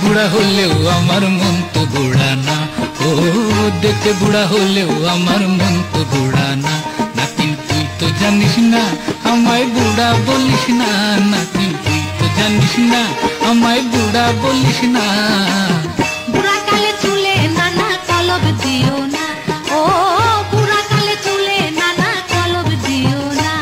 বুড়া হলেও আমার মন তো বুড়া না। ও দেখতে বুড়া হলেও আমার মন তো বুড়া না। নাতি তুই তো জানিস না আমায় বুড়া বলিস না। নাতি তুই তো জানিস না আমায় বুড়া বলিস না। বুড়া কালে চুলে নানা কলব দিও না। ও বুড়া কালে চুলে নানা কলব দিও না।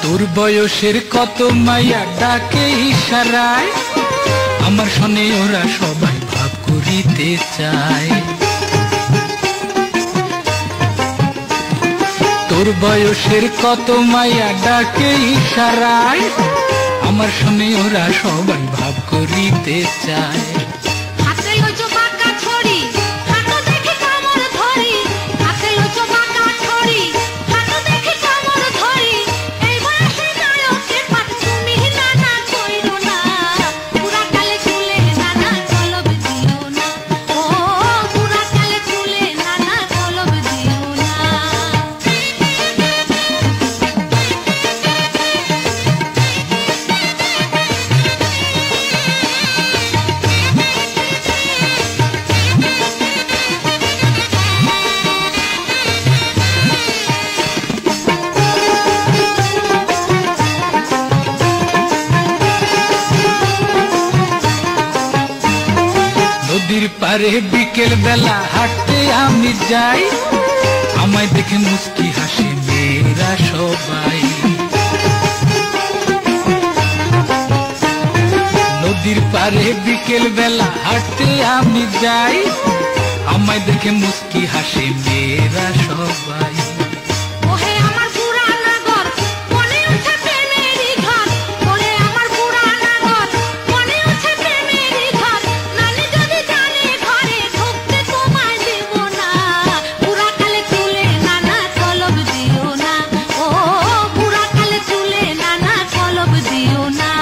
তোর বয়সের কত মায়া ডাকে ইশারায়, আমার শোনে ওরা সবাই ভাব করিতে চায়। তোর বয়সের কত মায়া ডাকে ইশারায়, আমার শোনে ওরা সবাই ভাব করিতে চায়। হাতে লইছো বাঁকা ছড়ি, হাঁটো দেখে কামড় ধরি। হাতে লইছো বাঁকা ছড়ি, হাঁটো দেখে কামড় ধরি। এই বয়সে নায়কের পাঠ তুমি নানা কইরো না। বুড়া কালে চুলে নানা কলব দিও না। ও বুড়া কালে চুলে নানা কলব দিও না। নদীর পারে বিকেল বেলা হাঁটতে আমি যাই, আমায় দেখে মুস্কি হাসে মেয়েরা সবাই। নদীর পারে বিকেল বেলা হাঁটতে আমি যাই, আমায় দেখে মুস্কি হাসে মেয়েরা সবাই। ওহে আমার বুড়া নাগর, মনে উঠে প্রেমেরই ঘর। ওরে আমার বুড়া নাগর, মনে উঠে প্রেমেরই ঘর। নানি যদি জানে ঘরে ঢুকতে তোমায় দিব না। বুড়া কালে চুলে নানা কলব দিও না। ও বুড়া কালে চুলে নানা কলব দিও না।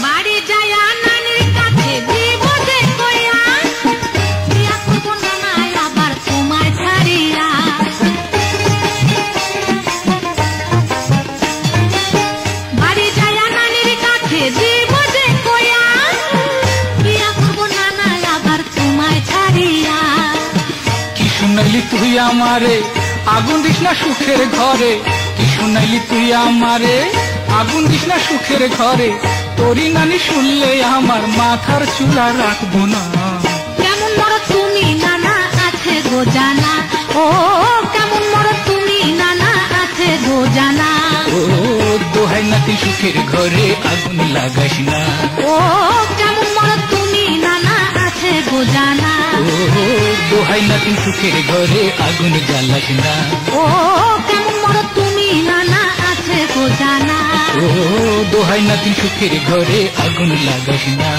বাড়ি যায়া নানির কাছে দিব যে কইয়া, বিয়া করব নানা আবার তোমায় ছাড়িয়া। বাড়ি যায়া নানির কাছে দিব যে কইয়া, বিয়া করব নানা আবার তোমায় ছাড়িয়া। কি শুনাইলি তুই আমারে আগুন দিস না সুখের ঘরে। কি শুনাইলি তুই আমারে আগুন দিস না সুখের ঘরে। তোরি নানি শুনলে আমার মাথার চুলা রাখবো না। কেমন মরদ তুমি নানা আছে গো জানা। ও কেমন মরদ তুমি নানা আছে গো জানা। ও দোহাই নাতি সুখের ঘরে আগুন লাগাস না। ও কেমন মরদ তুমি নানা আছে গো জানা। ও দোহাই নাতি সুখের ঘরে আগুন জ্বালাস না। ও কেমন মরদ তুমি নানা আছে গো জানা। ও দোহাই নাতি সুখের ঘরে আগুন লাগাস না।